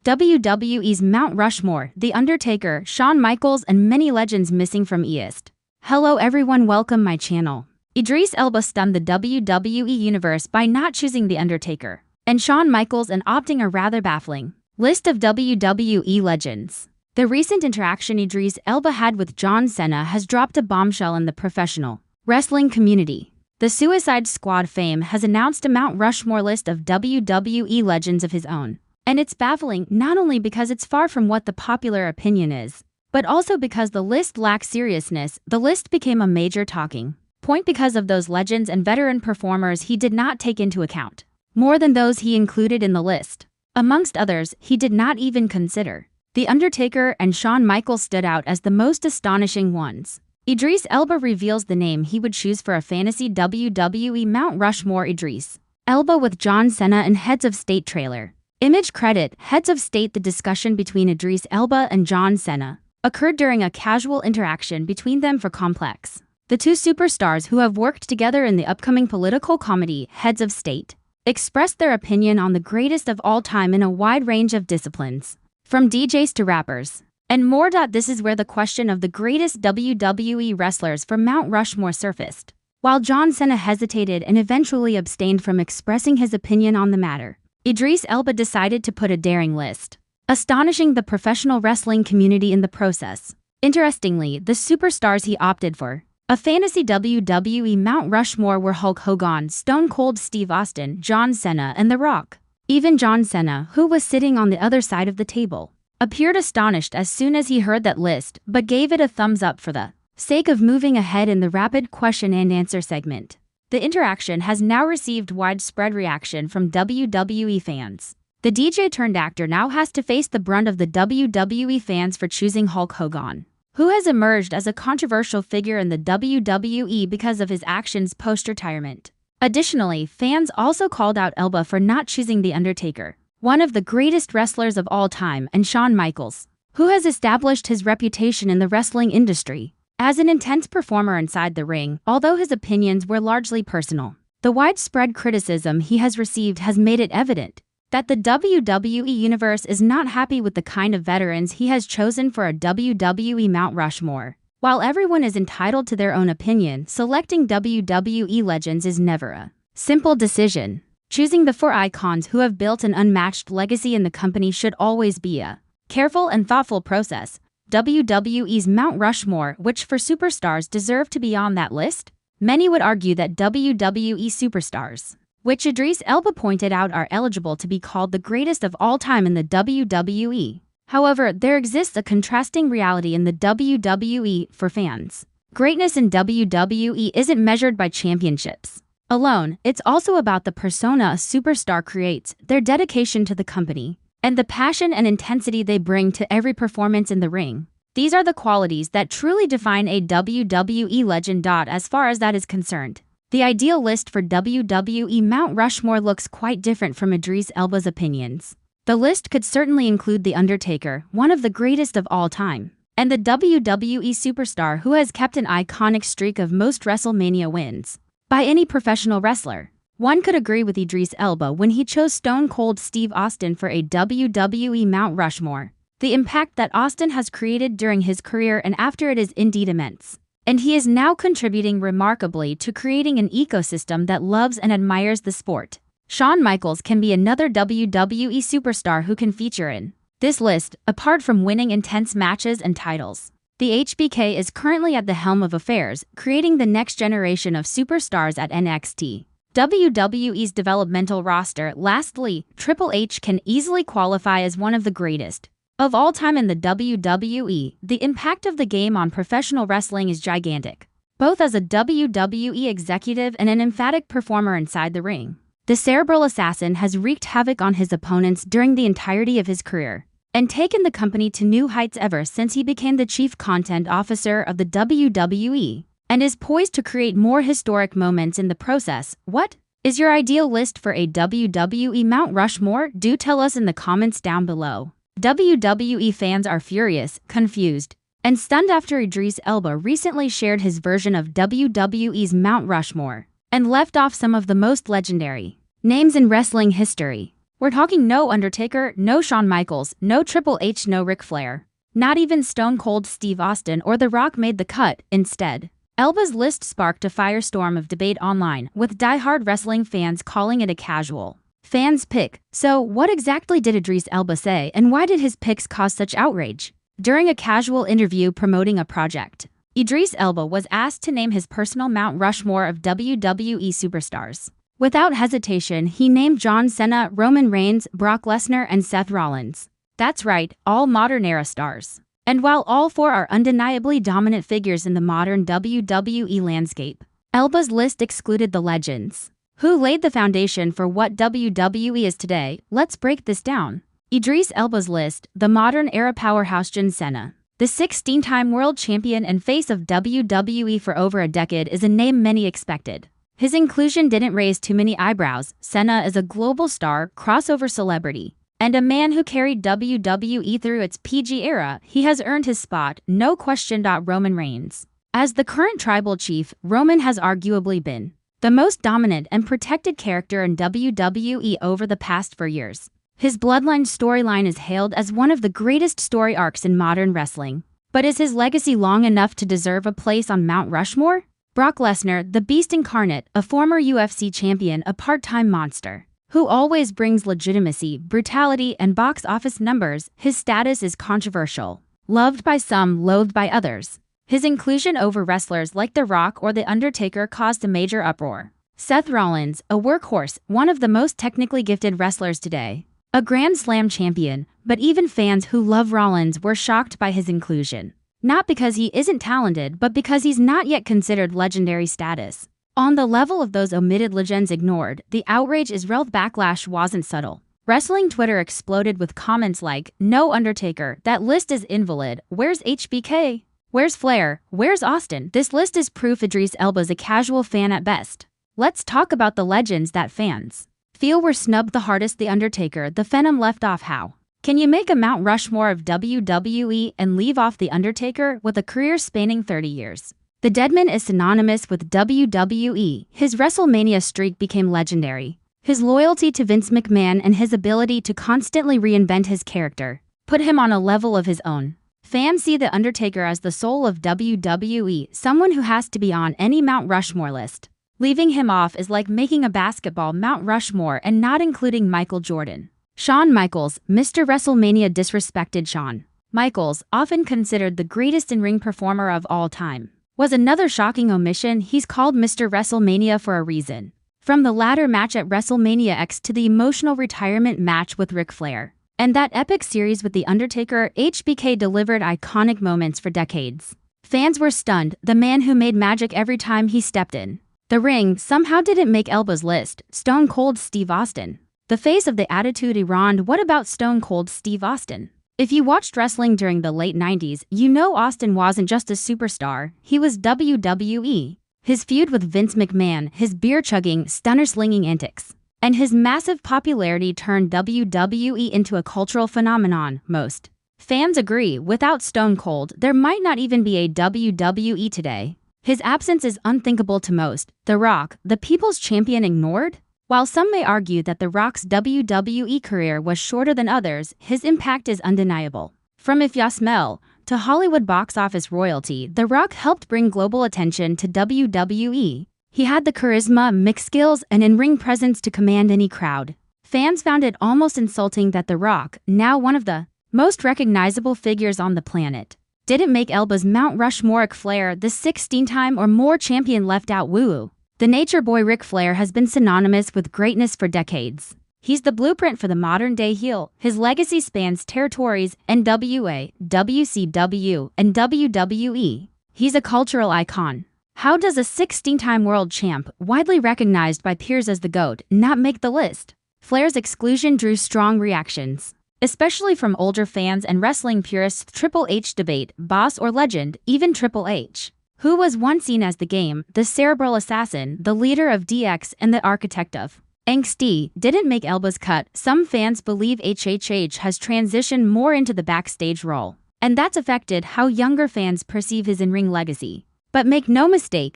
WWE's Mount Rushmore, The Undertaker, Shawn Michaels, and many legends missing from EAST. Hello everyone, welcome my channel. Idris Elba stunned the WWE universe by not choosing The Undertaker and Shawn Michaels and opting a rather baffling list of WWE legends. The recent interaction Idris Elba had with John Cena has dropped a bombshell in the professional wrestling community. The Suicide Squad fame has announced a Mount Rushmore list of WWE legends of his own. And it's baffling not only because it's far from what the popular opinion is, but also because the list lacks seriousness. The list became a major talking point because of those legends and veteran performers he did not take into account, more than those he included in the list. Amongst others, he did not even consider. The Undertaker and Shawn Michaels stood out as the most astonishing ones. Idris Elba reveals the name he would choose for a fantasy WWE Mount Rushmore. Idris Elba with John Cena and Heads of State trailer. Image credit, Heads of State. The discussion between Idris Elba and John Cena occurred during a casual interaction between them for Complex. The two superstars, who have worked together in the upcoming political comedy Heads of State, expressed their opinion on the greatest of all time in a wide range of disciplines, from DJs to rappers, and more. This is where the question of the greatest WWE wrestlers for Mount Rushmore surfaced. While John Cena hesitated and eventually abstained from expressing his opinion on the matter, Idris Elba decided to put a daring list, astonishing the professional wrestling community in the process. Interestingly, the superstars he opted for a fantasy WWE Mount Rushmore were Hulk Hogan, Stone Cold Steve Austin, John Cena, and The Rock. Even John Cena, who was sitting on the other side of the table, appeared astonished as soon as he heard that list, but gave it a thumbs up for the sake of moving ahead in the rapid question and answer segment. The interaction has now received widespread reaction from WWE fans. The DJ-turned-actor now has to face the brunt of the WWE fans for choosing Hulk Hogan, who has emerged as a controversial figure in the WWE because of his actions post-retirement. Additionally, fans also called out Elba for not choosing The Undertaker, one of the greatest wrestlers of all time, and Shawn Michaels, who has established his reputation in the wrestling industry as an intense performer inside the ring. Although his opinions were largely personal, the widespread criticism he has received has made it evident that the WWE universe is not happy with the kind of veterans he has chosen for a WWE Mount Rushmore. While everyone is entitled to their own opinion, selecting WWE legends is never a simple decision. Choosing the four icons who have built an unmatched legacy in the company should always be a careful and thoughtful process. WWE's Mount Rushmore, which for superstars deserve to be on that list? Many would argue that WWE superstars, which Idris Elba pointed out, are eligible to be called the greatest of all time in the WWE. However, there exists a contrasting reality in the WWE for fans. Greatness in WWE isn't measured by championships alone. It's also about the persona a superstar creates, their dedication to the company, and the passion and intensity they bring to every performance in the ring. These are the qualities that truly define a WWE legend. As far as that is concerned, the ideal list for WWE Mount Rushmore looks quite different from Idris Elba's opinions. The list could certainly include The Undertaker, one of the greatest of all time, and the WWE superstar who has kept an iconic streak of most WrestleMania wins by any professional wrestler. One could agree with Idris Elba when he chose Stone Cold Steve Austin for a WWE Mount Rushmore. The impact that Austin has created during his career and after it is indeed immense, and he is now contributing remarkably to creating an ecosystem that loves and admires the sport. Shawn Michaels can be another WWE superstar who can feature in this list. Apart from winning intense matches and titles, the HBK is currently at the helm of affairs, creating the next generation of superstars at NXT. WWE's developmental roster. Lastly, Triple H can easily qualify as one of the greatest of all time in the WWE. The impact of the game on professional wrestling is gigantic, both as a WWE executive and an emphatic performer inside the ring. The cerebral assassin has wreaked havoc on his opponents during the entirety of his career, and taken the company to new heights ever since he became the chief content officer of the WWE, and is poised to create more historic moments in the process. What is your ideal list for a WWE Mount Rushmore? Do tell us in the comments down below. WWE fans are furious, confused, and stunned after Idris Elba recently shared his version of WWE's Mount Rushmore and left off some of the most legendary names in wrestling history. We're talking no Undertaker, no Shawn Michaels, no Triple H, no Ric Flair. Not even Stone Cold Steve Austin or The Rock made the cut. Instead, Elba's list sparked a firestorm of debate online, with die-hard wrestling fans calling it a casual fans pick. So, what exactly did Idris Elba say, and why did his picks cause such outrage? During a casual interview promoting a project, Idris Elba was asked to name his personal Mount Rushmore of WWE superstars. Without hesitation, he named John Cena, Roman Reigns, Brock Lesnar, and Seth Rollins. That's right, all modern-era stars. And while all four are undeniably dominant figures in the modern WWE landscape, Elba's list excluded the legends, who laid the foundation for what WWE is today. Let's break this down. Idris Elba's list: the modern-era powerhouse John Cena. The 16-time world champion and face of WWE for over a decade is a name many expected. His inclusion didn't raise too many eyebrows. Cena is a global star, crossover celebrity, and a man who carried WWE through its PG era. He has earned his spot, no question. Roman Reigns. As the current tribal chief, Roman has arguably been the most dominant and protected character in WWE over the past 4 years. His bloodline storyline is hailed as one of the greatest story arcs in modern wrestling. But is his legacy long enough to deserve a place on Mount Rushmore? Brock Lesnar, the Beast incarnate, a former UFC champion, a part-time monster who always brings legitimacy, brutality, and box office numbers. His status is controversial. Loved by some, loathed by others. His inclusion over wrestlers like The Rock or The Undertaker caused a major uproar. Seth Rollins, a workhorse, one of the most technically gifted wrestlers today. A Grand Slam champion, but even fans who love Rollins were shocked by his inclusion. Not because he isn't talented, but because he's not yet considered legendary status. On the level of those omitted legends ignored, the outrage is real. Backlash wasn't subtle. Wrestling Twitter exploded with comments like, "No Undertaker, that list is invalid, where's HBK? Where's Flair? Where's Austin?" This list is proof Idris Elba's a casual fan at best. Let's talk about the legends that fans feel were snubbed the hardest. The Undertaker, the Phenom left off. How can you make a Mount Rushmore of WWE and leave off The Undertaker with a career spanning 30 years? The Deadman is synonymous with WWE. His WrestleMania streak became legendary. His loyalty to Vince McMahon and his ability to constantly reinvent his character put him on a level of his own. Fans see The Undertaker as the soul of WWE, someone who has to be on any Mount Rushmore list. Leaving him off is like making a basketball Mount Rushmore and not including Michael Jordan. Shawn Michaels, Mr. WrestleMania disrespected. Shawn Michaels, often considered the greatest in-ring performer of all time, was another shocking omission. He's called Mr. WrestleMania for a reason. From the ladder match at WrestleMania X to the emotional retirement match with Ric Flair, and that epic series with The Undertaker, HBK delivered iconic moments for decades. Fans were stunned. The man who made magic every time he stepped in the ring somehow didn't make Elba's list. Stone Cold Steve Austin, the face of the Attitude Era. What about Stone Cold Steve Austin? If you watched wrestling during the late 90s, you know Austin wasn't just a superstar, he was WWE. His feud with Vince McMahon, his beer-chugging, stunner-slinging antics, and his massive popularity turned WWE into a cultural phenomenon. Most fans agree, without Stone Cold, there might not even be a WWE today. His absence is unthinkable to most. The Rock, the people's champion, ignored? While some may argue that The Rock's WWE career was shorter than others, his impact is undeniable. From If Ya Smell to Hollywood box office royalty, The Rock helped bring global attention to WWE. He had the charisma, mix skills, and in-ring presence to command any crowd. Fans found it almost insulting that The Rock, now one of the most recognizable figures on the planet, didn't make Elba's Mount Rushmore. Ric Flair, the 16-time or more champion, left out. Woo. The Nature Boy Ric Flair has been synonymous with greatness for decades. He's the blueprint for the modern-day heel. His legacy spans territories: NWA, WCW, and WWE. He's a cultural icon. How does a 16-time world champ, widely recognized by peers as the GOAT, not make the list? Flair's exclusion drew strong reactions, especially from older fans and wrestling purists. Triple H debate, boss or legend. Even Triple H, who was once seen as the Game, the cerebral assassin, the leader of DX, and the architect of NXT, didn't make Elba's cut. Some fans believe HHH has transitioned more into the backstage role, and that's affected how younger fans perceive his in-ring legacy. But make no mistake,